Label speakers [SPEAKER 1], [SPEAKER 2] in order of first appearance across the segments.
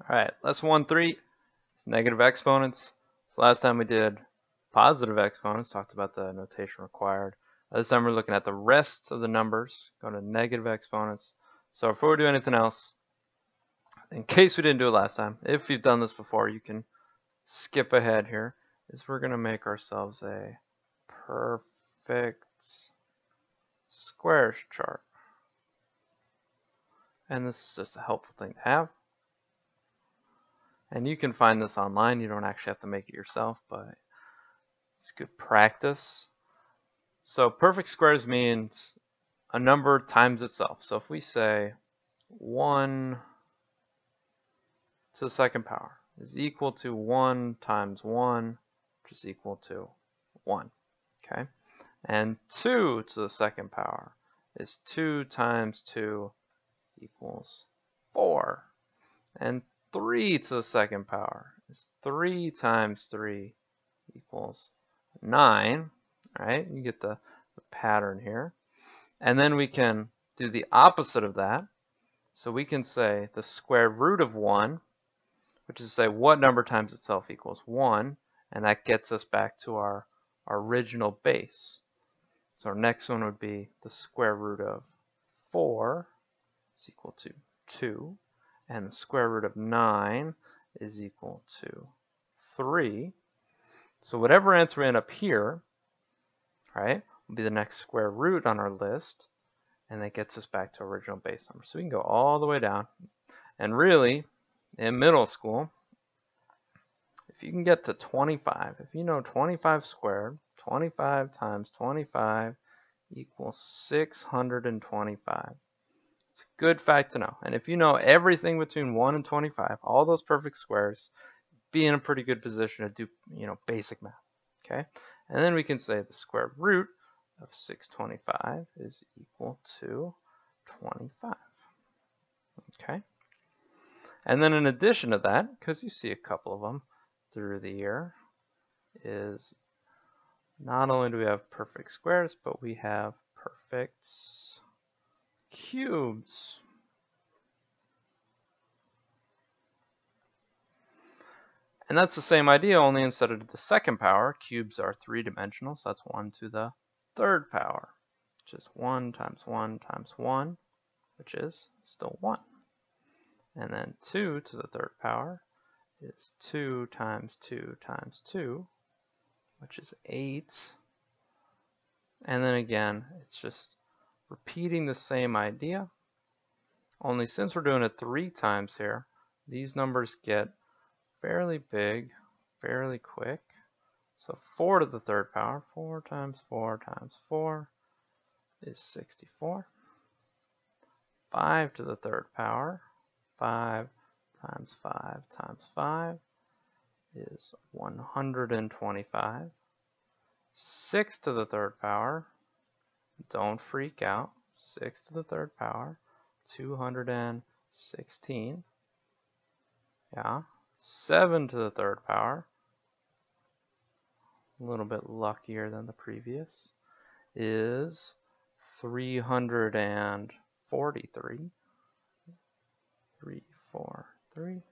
[SPEAKER 1] Alright, lesson 1.3 is negative exponents. So last time we did positive exponents, talked about the notation required. This time we're looking at the rest of the numbers, going to negative exponents. So before we do anything else, in case we didn't do it last time, if you've done this before, you can skip ahead here, is we're going to make ourselves a perfect squares chart. And this is just a helpful thing to have. And you can find this online. You don't actually have to make it yourself, but it's good practice. So perfect squares means a number times itself. So if we say 1 to the second power is equal to 1 times 1, which is equal to 1. Okay? And 2 to the second power is 2 times 2 equals 4. And 3 to the second power is 3 times 3 equals 9. All right, you get the pattern here. And then we can do the opposite of that. So we can say the square root of 1, which is to say what number times itself equals 1, and that gets us back to our original base. So our next one would be the square root of 4 is equal to 2. And the square root of 9 is equal to 3. So whatever answer we end up here, right, will be the next square root on our list, and that gets us back to original base number. So we can go all the way down. And really, in middle school, if you can get to 25, if you know 25 squared, 25 times 25 equals 625. It's a good fact to know. And if you know everything between 1 and 25, all those perfect squares, be in a pretty good position to do, basic math. Okay? And then we can say the square root of 625 is equal to 25. Okay? And then in addition to that, because you see a couple of them through the year, is not only do we have perfect squares, but we have perfect cubes. And that's the same idea, only instead of the second power, cubes are three-dimensional, so that's 1 to the third power, which is 1 times 1 times 1, which is still 1. And then 2 to the third power is 2 times 2 times 2, which is 8. And then again, it's just repeating the same idea, only since we're doing it 3 times here, these numbers get fairly big, fairly quick. So 4 to the third power, 4 times 4 times 4 is 64. 5 to the third power, 5 times 5 times 5 is 125. 6 to the third power, don't freak out, 6 to the third power, 216. Yeah. 7 to the third power, a little bit luckier than the previous, is 343. 343.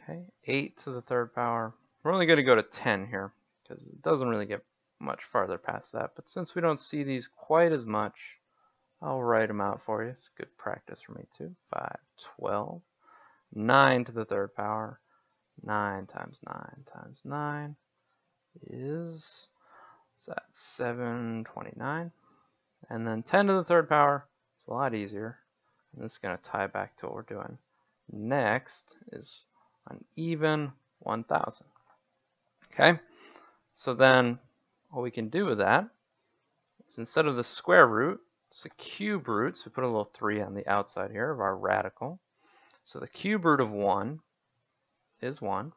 [SPEAKER 1] Okay, 8 to the third power. We're only going to go to 10 here because it doesn't really get much farther past that. But since we don't see these quite as much, I'll write them out for you. It's good practice for me too. 5, 12. 9 to the third power, 9 times 9 times 9 is 729. And then 10 to the third power, it's a lot easier. And this is going to tie back to what we're doing next, is an even 1,000. Okay, so then what we can do with that is instead of the square root, it's a cube root. So we put a little 3 on the outside here of our radical. So the cube root of 1 is 1,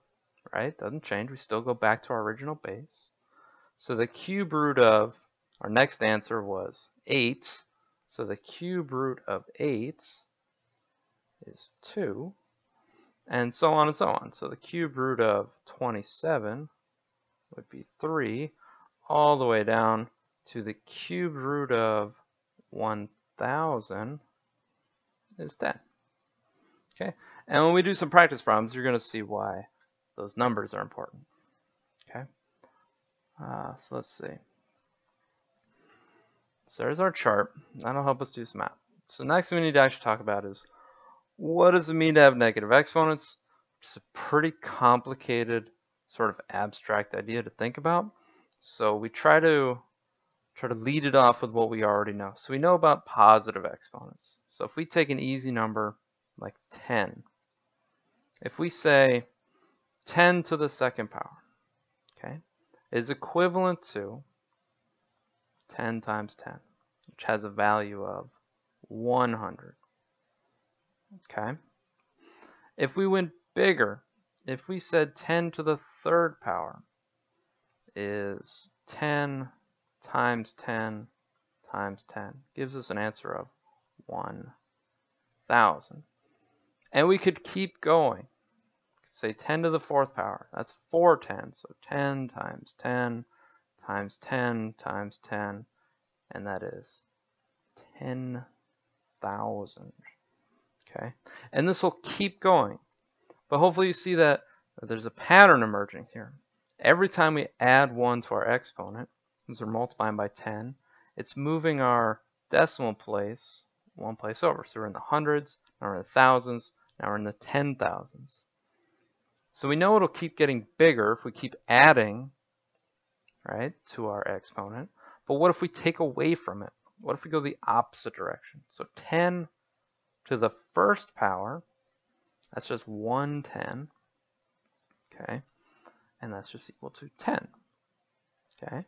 [SPEAKER 1] right? Doesn't change. We still go back to our original base. So the cube root of, our next answer was 8. So the cube root of 8 is 2. And so on and so on. So the cube root of 27 would be 3, all the way down to the cube root of 1,000 is 10. Okay, and when we do some practice problems, you're going to see why those numbers are important. Okay, so let's see. So there's our chart. That'll help us do some math. So next we need to actually talk about is, what does it mean to have negative exponents? It's a pretty complicated, sort of abstract idea to think about. So we try to lead it off with what we already know. So we know about positive exponents. So if we take an easy number like 10, if we say 10 to the second power, okay, is equivalent to 10 times 10, which has a value of 100. Okay. If we went bigger, if we said 10 to the third power is 10 times 10 times 10, gives us an answer of 1,000. And we could keep going. We could say 10 to the fourth power. That's 4 tens. So 10 times 10 times 10 times 10, and that is 10,000. Okay, and this will keep going. But hopefully you see that there's a pattern emerging here. Every time we add 1 to our exponent, as we're multiplying by 10, it's moving our decimal place one place over. So we're in the hundreds, now we're in the thousands, now we're in the 10,000s. So we know it'll keep getting bigger if we keep adding, right, to our exponent. But what if we take away from it? What if we go the opposite direction? So 10 to the first power, that's just 110, okay, and that's just equal to 10, okay,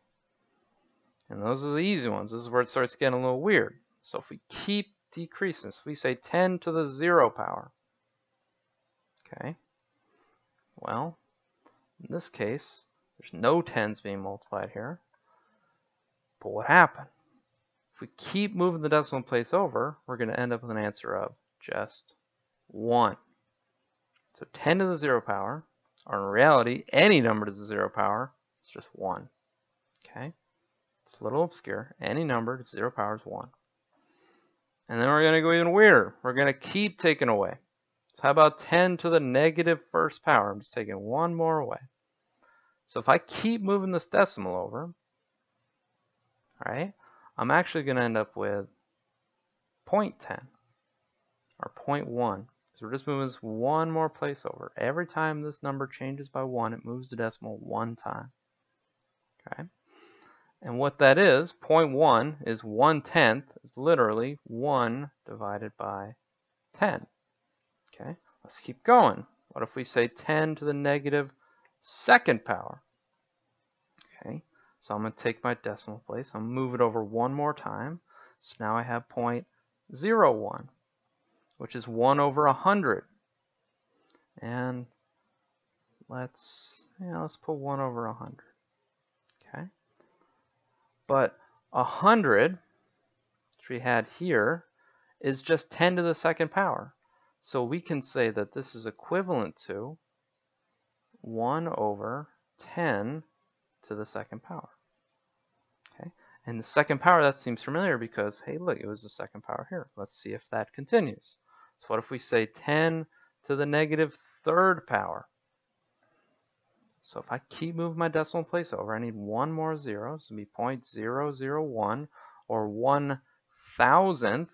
[SPEAKER 1] and those are the easy ones. This is where it starts getting a little weird. So if we keep decreasing, so if we say 10 to the 0 power, okay, well, in this case, there's no 10s being multiplied here, but what happened? If we keep moving the decimal place over, we're going to end up with an answer of just 1. So 10 to the 0 power, or in reality, any number to the 0 power is just 1. Okay? It's a little obscure. Any number to 0 power is 1. And then we're going to go even weirder. We're going to keep taking away. So how about 10 to the negative first power? I'm just taking one more away. So if I keep moving this decimal over, right, I'm actually going to end up with 0.10 or 0.1. So we're just moving this one more place over. Every time this number changes by 1, it moves the decimal one time. Okay? And what that is, 0.1 is 1/10, is literally 1 divided by 10. Okay? Let's keep going. What if we say 10 to the negative second power? Okay? So I'm going to take my decimal place. I'm going to move it over one more time. So now I have 0.01, which is 1 over 100. And let's put 1 over 100. Okay? But 100, which we had here, is just 10 to the second power. So we can say that this is equivalent to 1 over 10 to the second power. Okay? And the second power, that seems familiar because, hey, look, it was the second power here. Let's see if that continues. So what if we say 10 to the negative third power? So if I keep moving my decimal place over, I need one more zero. So it'll be 0.001 or 1,000th,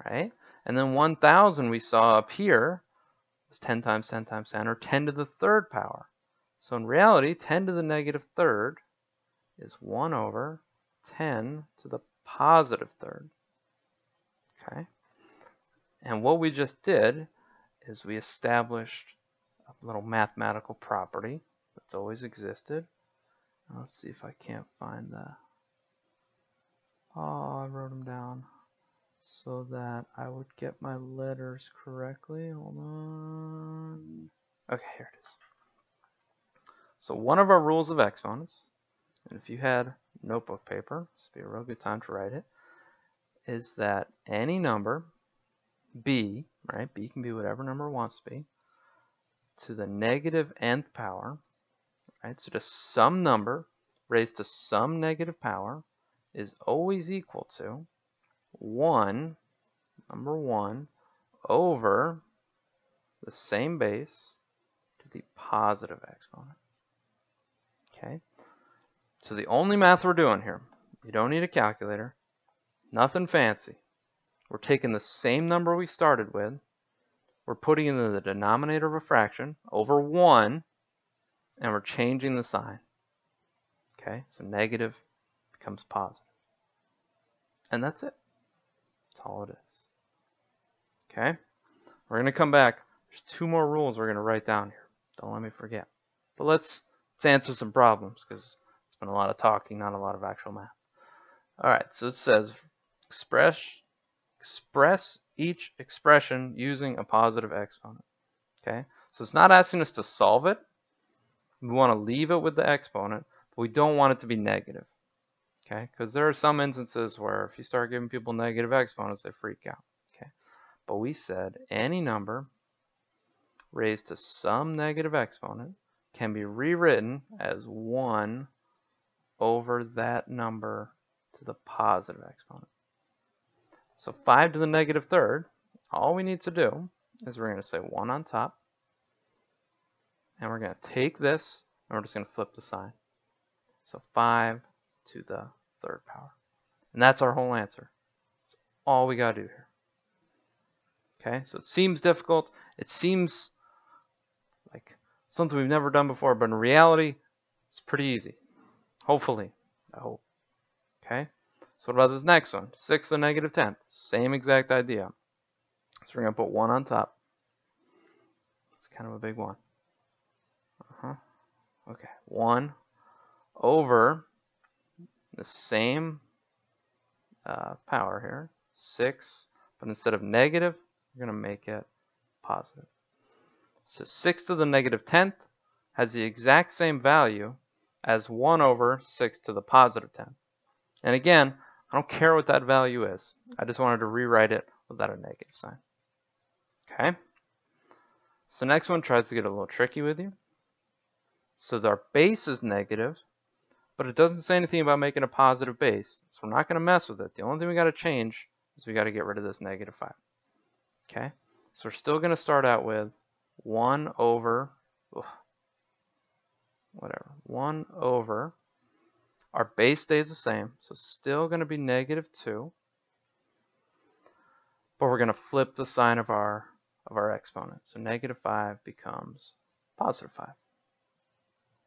[SPEAKER 1] right? And then 1,000 we saw up here was 10 times 10 times 10, or 10 to the third power. So in reality, 10 to the negative third is 1 over 10 to the positive third. Okay? And what we just did is we established a little mathematical property that's always existed. Let's see if I can't find that. Oh, I wrote them down so that I would get my letters correctly. Hold on. Okay, here it is. So one of our rules of exponents, and if you had notebook paper, this would be a real good time to write it, is that any number, b, right, b can be whatever number it wants to be, to the negative nth power, right, so just some number raised to some negative power is always equal to 1, number 1, over the same base to the positive exponent. Okay? So the only math we're doing here, you don't need a calculator, nothing fancy. We're taking the same number we started with, we're putting it in the denominator of a fraction over 1, and we're changing the sign. Okay, so negative becomes positive. And that's it. That's all it is. Okay, we're going to come back. There's 2 more rules we're going to write down here. Don't let me forget. But let's answer some problems because it's been a lot of talking, not a lot of actual math. All right, so it says express each expression using a positive exponent. Okay, so it's not asking us to solve it. We want to leave it with the exponent, but we don't want it to be negative. Okay, because there are some instances where if you start giving people negative exponents, they freak out. Okay, but we said any number raised to some negative exponent can be rewritten as 1 over that number to the positive exponent. So 5 to the negative third, all we need to do is we're going to say 1 on top, and we're going to take this, and we're just going to flip the sign. So 5 to the third power. And that's our whole answer. That's all we got to do here. Okay, so it seems difficult. It seems like something we've never done before, but in reality, it's pretty easy. Hopefully, I hope. Okay, so what about this next one? 6 to the negative 10th. Same exact idea. So we're going to put 1 on top. It's kind of a big one. Okay, 1 over the same power here, 6, but instead of negative, we're going to make it positive. So 6 to the negative 10th has the exact same value as 1 over 6 to the positive 10th. And again, I don't care what that value is. I just wanted to rewrite it without a negative sign. Okay? So next one tries to get a little tricky with you. So our base is negative, but it doesn't say anything about making a positive base. So we're not going to mess with it. The only thing we got to change is we got to get rid of this negative 5. Okay? So we're still going to start out with 1 over, 1 over, our base stays the same, so still going to be negative 2, but we're going to flip the sign of our exponent. So negative 5 becomes positive 5.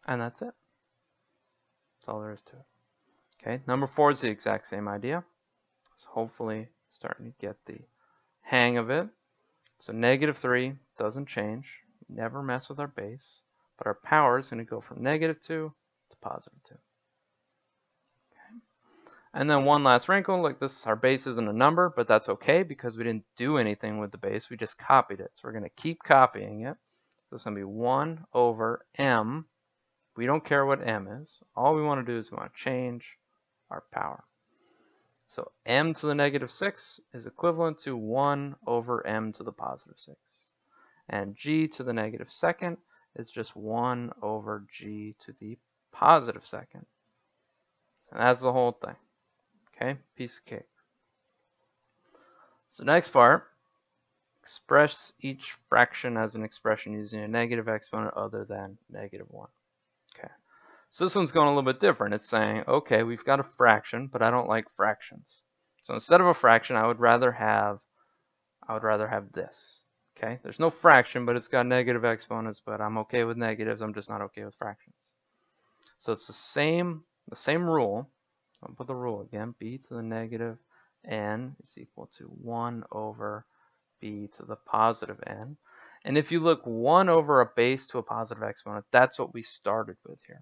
[SPEAKER 1] And that's it. That's all there is to it. Okay, number 4 is the exact same idea. So hopefully starting to get the hang of it. So negative 3 doesn't change. Never mess with our base. But our power is going to go from negative 2 to positive 2. Okay. And then one last wrinkle, like this, our base isn't a number, but that's okay because we didn't do anything with the base. We just copied it. So we're going to keep copying it. So it's going to be 1 over m. We don't care what m is. All we want to do is we want to change our power. So m to the negative 6 is equivalent to 1 over m to the positive 6. And g to the negative second is just 1 over g to the positive second. And that's the whole thing. Okay, piece of cake. So next part, express each fraction as an expression using a negative exponent other than negative 1. Okay, so this one's going a little bit different. It's saying, okay, we've got a fraction, but I don't like fractions. So instead of a fraction, I would rather have this. Okay, there's no fraction, but it's got negative exponents, but I'm okay with negatives. I'm just not okay with fractions. So it's the same rule. I'll put the rule again. B to the negative n is equal to 1 over b to the positive n. And if you look 1 over a base to a positive exponent, that's what we started with here.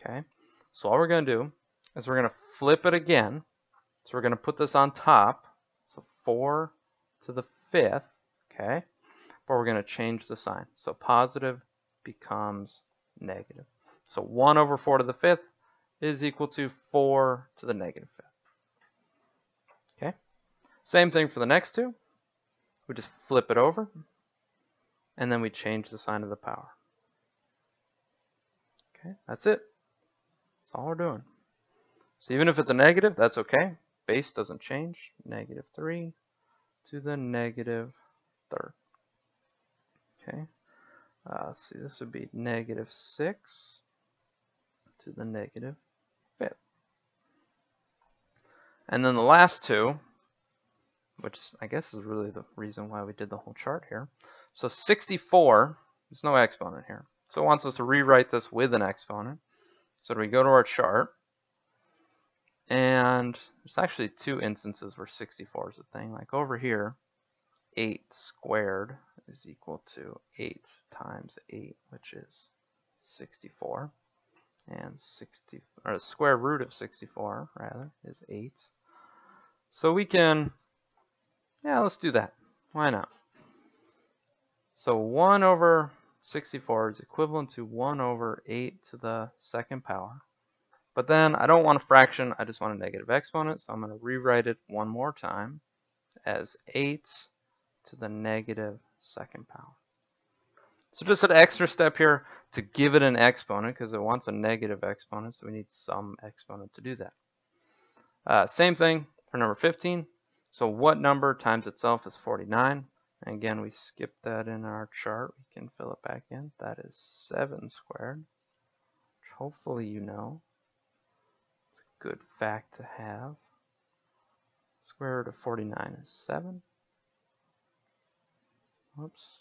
[SPEAKER 1] Okay, so all we're going to do is we're going to flip it again. So we're going to put this on top. So 4 to the 5th. Okay, but we're going to change the sign. So positive becomes negative. So 1 over 4 to the 5th is equal to 4 to the negative 5th. Okay, same thing for the next two. We just flip it over, and then we change the sign of the power. Okay, that's it. That's all we're doing. So even if it's a negative, that's okay. Base doesn't change. Negative 3 to the negative third. Okay, let's see, this would be negative 6 to the negative 5th. And then the last two, which I guess is really the reason why we did the whole chart here. So 64, there's no exponent here. So it wants us to rewrite this with an exponent. So we go to our chart, and there's actually two instances where 64 is a thing. Like over here, 8 squared is equal to 8 times 8, which is 64. And the square root of 64, rather, is 8. So we can, yeah, let's do that. Why not? So 1 over 64 is equivalent to 1 over 8 to the second power. But then I don't want a fraction, I just want a negative exponent, so I'm going to rewrite it one more time as 8 to the negative second power. So just an extra step here to give it an exponent, because it wants a negative exponent, so we need some exponent to do that. Same thing for number 15. So what number times itself is 49? And again, we skipped that in our chart. We can fill it back in. That is 7 squared, which hopefully you know. It's a good fact to have. Square root of 49 is 7. Whoops.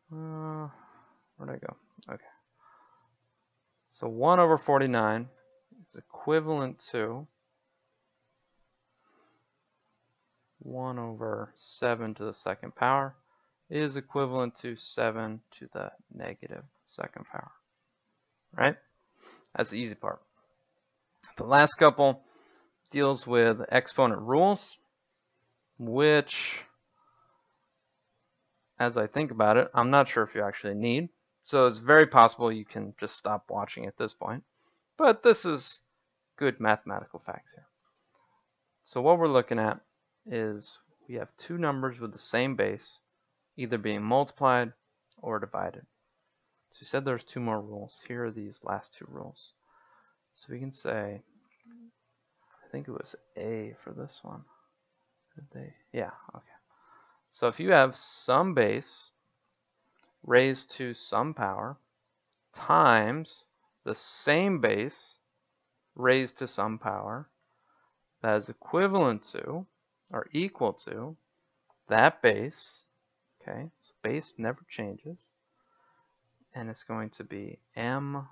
[SPEAKER 1] Where'd I go? Okay. So 1 over 49 is equivalent to 1 over 7 to the second power is equivalent to 7 to the negative second power. Right? That's the easy part. The last couple deals with exponent rules, which, as I think about it, I'm not sure if you actually need. So it's very possible you can just stop watching at this point. But this is good mathematical facts here. So what we're looking at is we have two numbers with the same base, either being multiplied or divided. So we said there's two more rules. Here are these last two rules. So we can say, I think it was A for this one. Did they? Yeah, okay. So if you have some base raised to some power times the same base raised to some power, that is equivalent to or equal to that base. Okay, so base never changes, and it's going to be m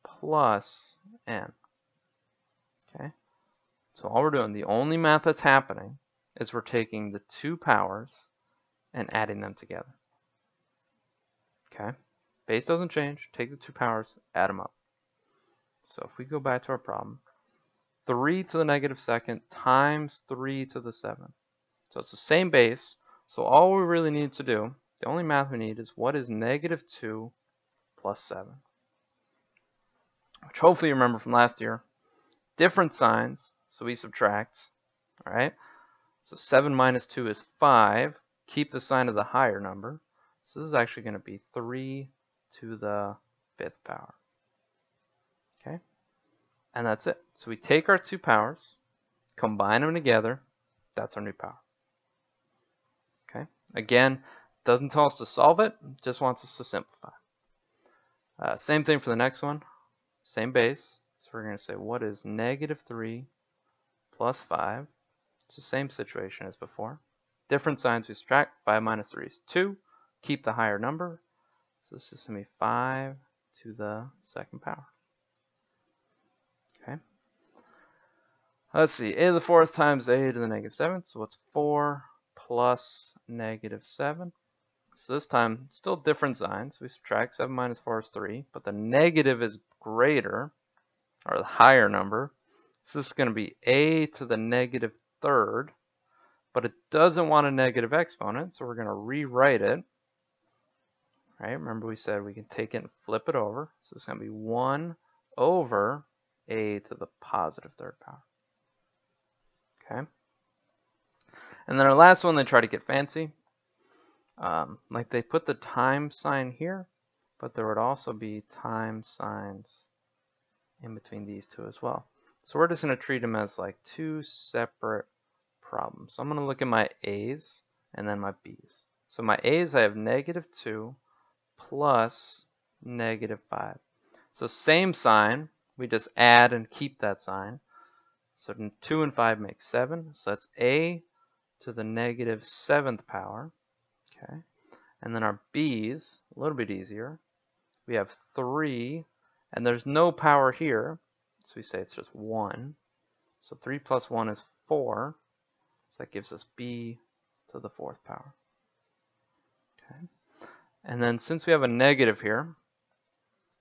[SPEAKER 1] plus n. Okay, so all we're doing, the only math that's happening is we're taking the two powers and adding them together. Okay, base doesn't change, take the two powers, add them up. So if we go back to our problem, 3 to the negative second times 3 to the 7. So it's the same base, so all we really need to do, the only math we need is what is negative 2 plus 7. Which hopefully you remember from last year. Different signs, so we subtract. Alright, so 7 minus 2 is 5. Keep the sign of the higher number. So this is actually going to be 3 to the 5th power. Okay, and that's it. So we take our two powers, combine them together, that's our new power. Okay, again, doesn't tell us to solve it, just wants us to simplify. Same thing for the next one, same base. So we're going to say what is negative 3 plus 5. It's the same situation as before. Different signs we subtract. 5 minus 3 is 2. Keep the higher number. So this is going to be 5 to the second power. Okay. Let's see. A to the 4th times a to the negative 7th. So what's 4 plus negative 7? So this time, still different signs. We subtract. 7 minus 4 is 3. But the negative is greater, or the higher number. So this is going to be a to the negative 3rd. But it doesn't want a negative exponent, so we're going to rewrite it. Right? Remember we said we can take it and flip it over. So it's going to be 1 over a to the positive 3rd power. Okay? And then our last one, they try to get fancy. Like they put the times sign here, but there would also be times signs in between these two as well. So we're just going to treat them as like two separate problems. So I'm going to look at my a's and then my b's. So my a's, I have -2 plus -5. So same sign, we just add and keep that sign. So 2 and 5 make 7. So that's a to the -7th power. Okay. And then our b's, a little bit easier. We have 3, and there's no power here. So we say it's just 1. So 3 plus 1 is 4. So that gives us b to the 4th power. Okay. And then since we have a negative here,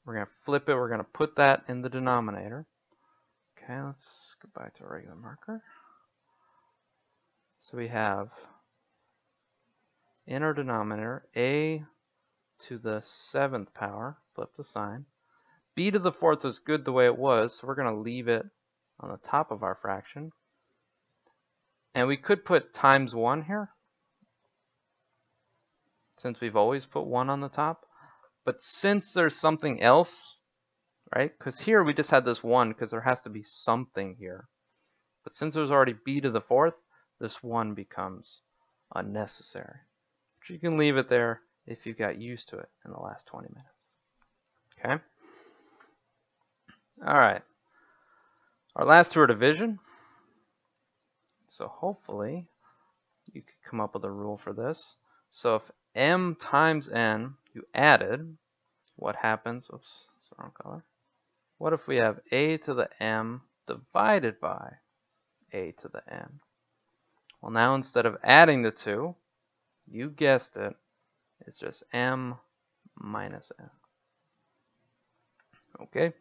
[SPEAKER 1] we're going to flip it. We're going to put that in the denominator. Okay, let's go back to a regular marker. So we have in our denominator a to the 7th power, flip the sign. B to the 4th was good the way it was, so we're going to leave it on the top of our fraction. And we could put times 1 here, since we've always put 1 on the top. But since there's something else, right? Because here we just had this 1 because there has to be something here. But since there's already b to the 4th, this 1 becomes unnecessary. But you can leave it there if you got used to it in the last 20 minutes. Okay? All right. Our last two are division. So hopefully you could come up with a rule for this. So if m times n, you added, what happens? Oops, it's the wrong color. What if we have a to the m divided by a to the n? Well, now instead of adding the two, you guessed it, it's just m minus n. Okay?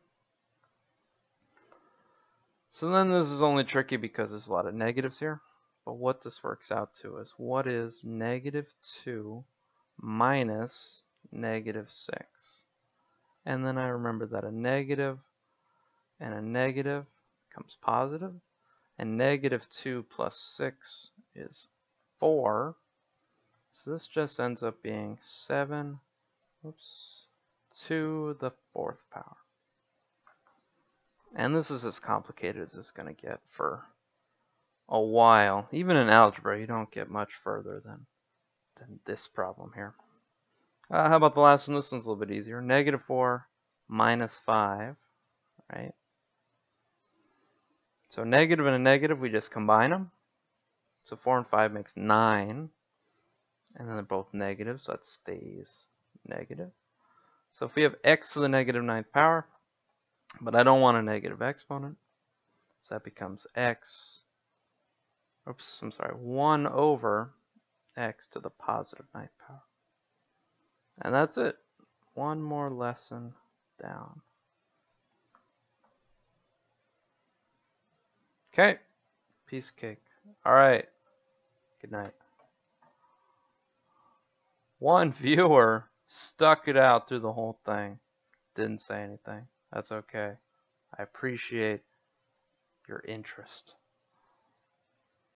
[SPEAKER 1] So then this is only tricky because there's a lot of negatives here. But what this works out to is, what is -2 minus -6? And then I remember that a negative and a negative becomes positive. And -2 plus 6 is 4. So this just ends up being 7 to the 4th power. And this is as complicated as it's going to get for a while. Even in algebra, you don't get much further than this problem here. How about the last one? This one's a little bit easier. -4 minus 5, right? So negative and a negative, we just combine them. So 4 and 5 makes 9. And then they're both negative, so that stays negative. So if we have x to the -9th power, but I don't want a negative exponent, so that becomes x, 1 over x to the +9th power. And that's it. One more lesson down. Okay, piece of cake. All right, good night. One viewer stuck it out through the whole thing. Didn't say anything. That's okay. I appreciate your interest.